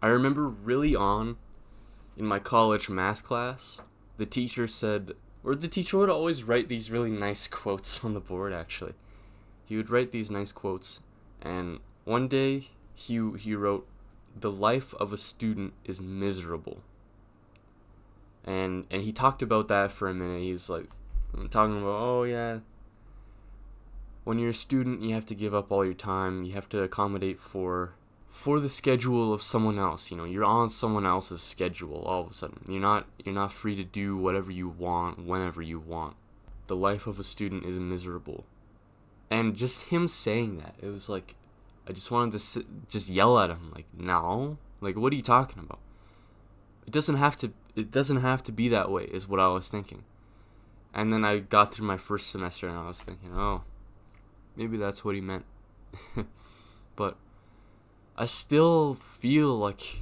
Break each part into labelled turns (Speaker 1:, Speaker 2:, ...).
Speaker 1: I remember really on in my college math class, the teacher said, or the teacher would always write these really nice quotes on the board, actually. He would write these nice quotes, and one day he wrote, "The life of a student is miserable." And he talked about that for a minute. He's like talking about, oh yeah, when you're a student, you have to give up all your time. You have to accommodate for the schedule of someone else. You're on someone else's schedule all of a sudden. You're not free to do whatever you want whenever you want. The life of a student is miserable. And just him saying that, it was like I just wanted to just yell at him, like, no, like, what are you talking about? It doesn't have to be that way, is what I was thinking. And then I got through my first semester and I was thinking, oh, maybe that's what he meant. But I still feel like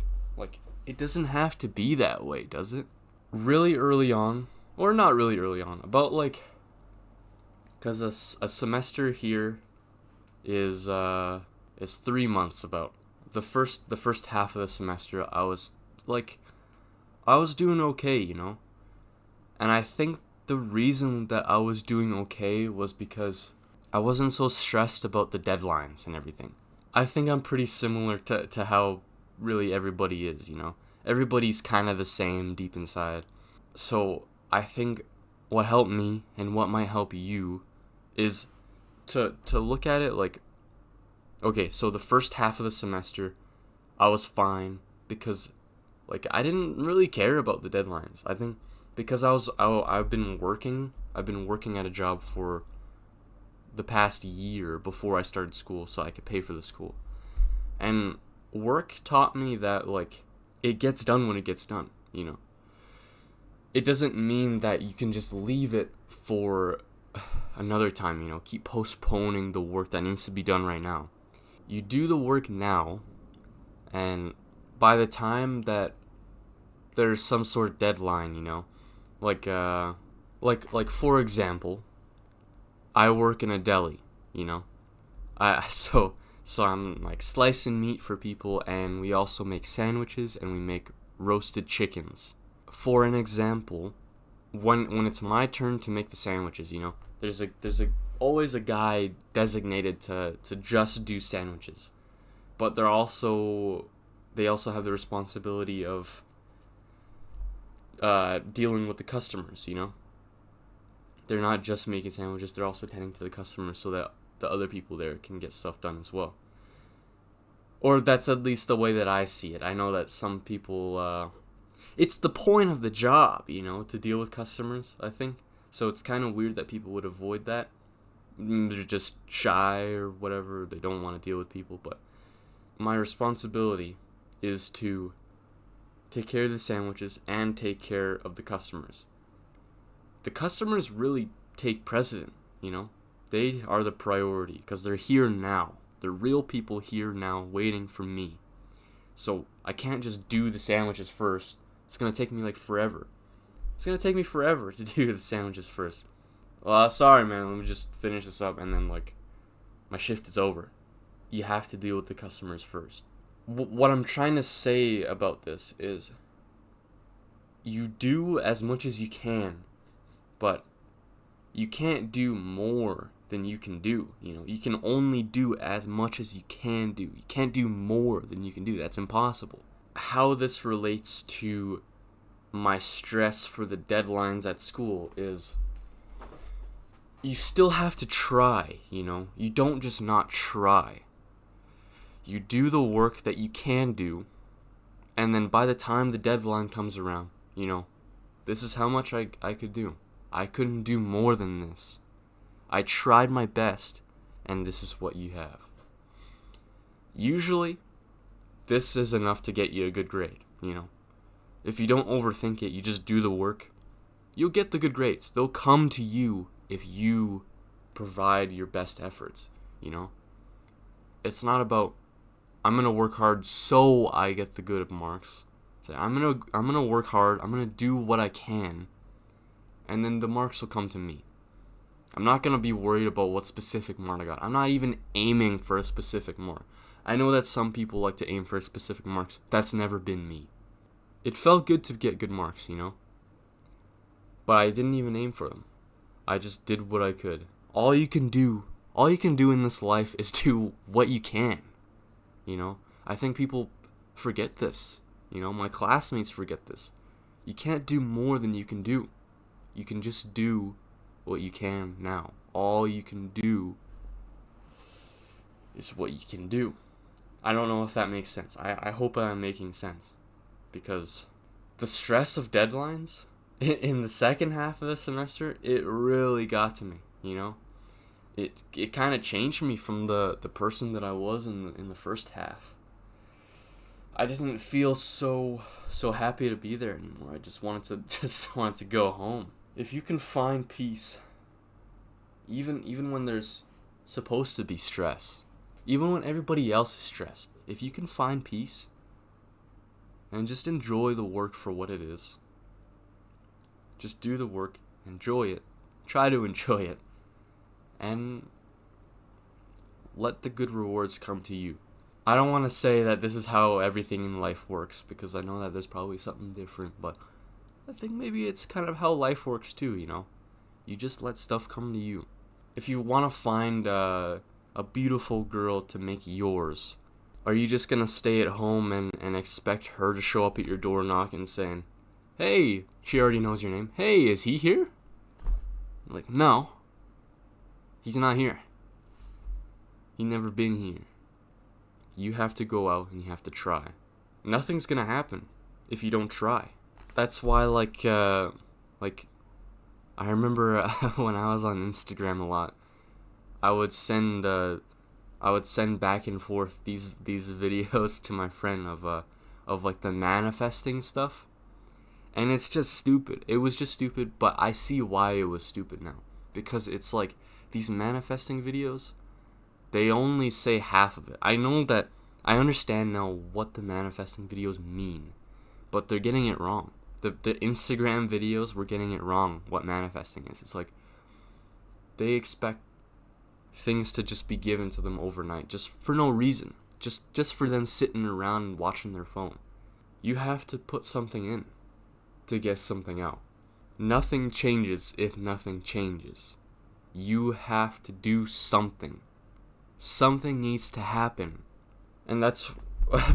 Speaker 1: it doesn't have to be that way, does it? Really early on, or not really early on, about like, because a semester here is 3 months. About the first half of the semester, I was doing okay. And I think the reason that I was doing okay was because I wasn't so stressed about the deadlines and everything. I think I'm pretty similar to how really everybody is. Everybody's kind of the same deep inside. So I think what helped me and what might help you is to look at it like, okay, so the first half of the semester, I was fine because like I didn't really care about the deadlines. I think because I've been working at a job for the past year before I started school, so I could pay for the school. And work taught me that like it gets done when it gets done. It doesn't mean that you can just leave it for another time. Keep postponing the work that needs to be done right now. You do the work now, and by the time that there's some sort of deadline, like for example, I work in a deli. I so I'm like slicing meat for people, and we also make sandwiches and we make roasted chickens. For an example, when it's my turn to make the sandwiches, there's always a guy designated to just do sandwiches, but they also have the responsibility of dealing with the customers. They're not just making sandwiches, they're also tending to the customers so that the other people there can get stuff done as well. Or that's at least the way that I see it. I know that some people, it's the point of the job, to deal with customers, I think. So it's kind of weird that people would avoid that. They're just shy or whatever, they don't want to deal with people, but my responsibility is to take care of the sandwiches and take care of the customers. The customers really take precedent. They are the priority because they're here now. They're real people here now waiting for me. So I can't just do the sandwiches first. It's going to take me like forever. It's going to take me forever to do the sandwiches first. Well, sorry, man. Let me just finish this up and then like my shift is over. You have to deal with the customers first. What I'm trying to say about this is you do as much as you can, but you can't do more than you can do. You can only do as much as you can do. You can't do more than you can do. That's impossible. How this relates to my stress for the deadlines at school is you still have to try. You don't just not try. You do the work that you can do, and then by the time the deadline comes around, this is how much I could do. I couldn't do more than this. I tried my best, and this is what you have. Usually, this is enough to get you a good grade. If you don't overthink it, you just do the work, you'll get the good grades. They'll come to you if you provide your best efforts. It's not about, I'm going to work hard so I get the good marks. I'm gonna work hard, I'm gonna do what I can, and then the marks will come to me. I'm not gonna be worried about what specific mark I got. I'm not even aiming for a specific mark. I know that some people like to aim for specific marks. That's never been me. It felt good to get good marks, you know? But I didn't even aim for them. I just did what I could. All you can do in this life is do what you can. You know? I think people forget this. You know, my classmates forget this. You can't do more than you can do. You can just do what you can now. All you can do is what you can do. I don't know if that makes sense. I hope I'm making sense. Because the stress of deadlines in the second half of the semester, it really got to me, you know? It kind of changed me from the person that I was in the first half. I didn't feel so happy to be there anymore. I just wanted to go home. If you can find peace, even when there's supposed to be stress, even when everybody else is stressed, if you can find peace and just enjoy the work for what it is, just do the work, enjoy it, try to enjoy it, and let the good rewards come to you. I don't want to say that this is how everything in life works, because I know that there's probably something different, but I think maybe it's kind of how life works too, you know? You just let stuff come to you. If you want to find a beautiful girl to make yours, are you just going to stay at home and expect her to show up at your door knocking saying, "Hey," she already knows your name, "Hey, is he here?" Like, no. He's not here. He never been here. You have to go out and you have to try. Nothing's gonna happen if you don't try. That's why, I remember when I was on Instagram a lot, I would send back and forth these videos to my friend of like the manifesting stuff, and it's just stupid. It was just stupid, but I see why it was stupid now, because it's like these manifesting videos, they only say half of it. I understand now what the manifesting videos mean, but they're getting it wrong. The Instagram videos were getting it wrong, what manifesting is. It's like they expect things to just be given to them overnight, just for no reason. Just for them sitting around and watching their phone. You have to put something in to get something out. Nothing changes if nothing changes. You have to do something. Something needs to happen. And that's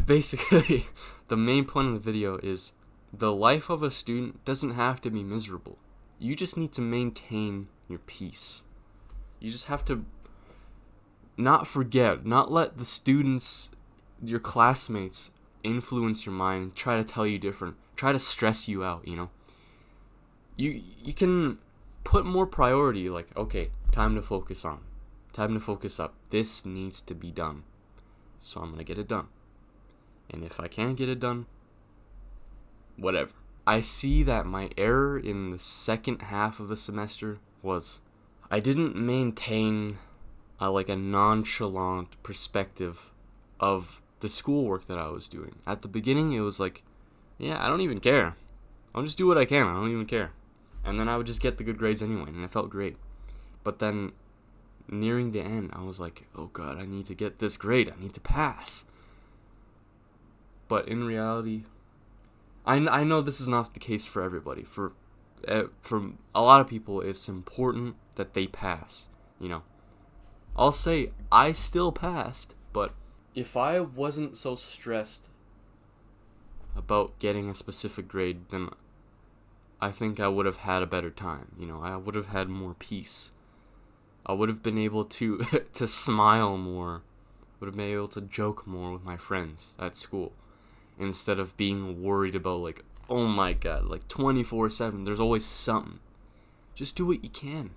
Speaker 1: basically the main point of the video is the life of a student doesn't have to be miserable. You just need to maintain your peace. You just have to not forget, not let the students, your classmates, influence your mind, try to tell you different, try to stress you out, you know? You can put more priority, like, okay, time to focus up. This needs to be done. So I'm going to get it done. And if I can't get it done, whatever. I see that my error in the second half of the semester was I didn't maintain a nonchalant perspective of the schoolwork that I was doing. At the beginning, it was like, yeah, I don't even care. I'll just do what I can. I don't even care. And then I would just get the good grades anyway, and it felt great. But then, nearing the end, I was like, oh god, I need to get this grade. I need to pass. But in reality, I know this is not the case for everybody. For a lot of people, it's important that they pass, you know. I'll say I still passed, but if I wasn't so stressed about getting a specific grade, then I think I would have had a better time, you know. I would have had more peace. I would have been able to to smile more, would have been able to joke more with my friends at school, instead of being worried about, like, oh my god, like 24/7, there's always something. Just do what you can.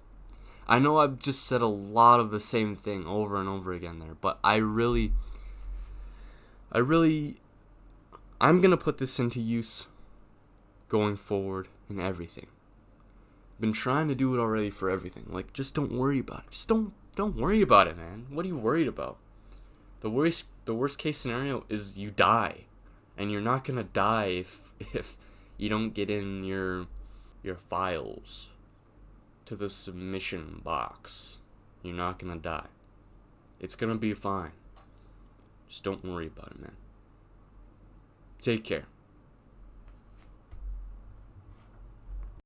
Speaker 1: I know I've just said a lot of the same thing over and over again there, but I'm gonna put this into use going forward in everything. Been trying to do it already for everything. Like, just don't worry about it. Just don't worry about it, man. What are you worried about? The worst case scenario is you die. And you're not gonna die if you don't get in your files to the submission box. You're not gonna die. It's gonna be fine. Just don't worry about it, man. Take care.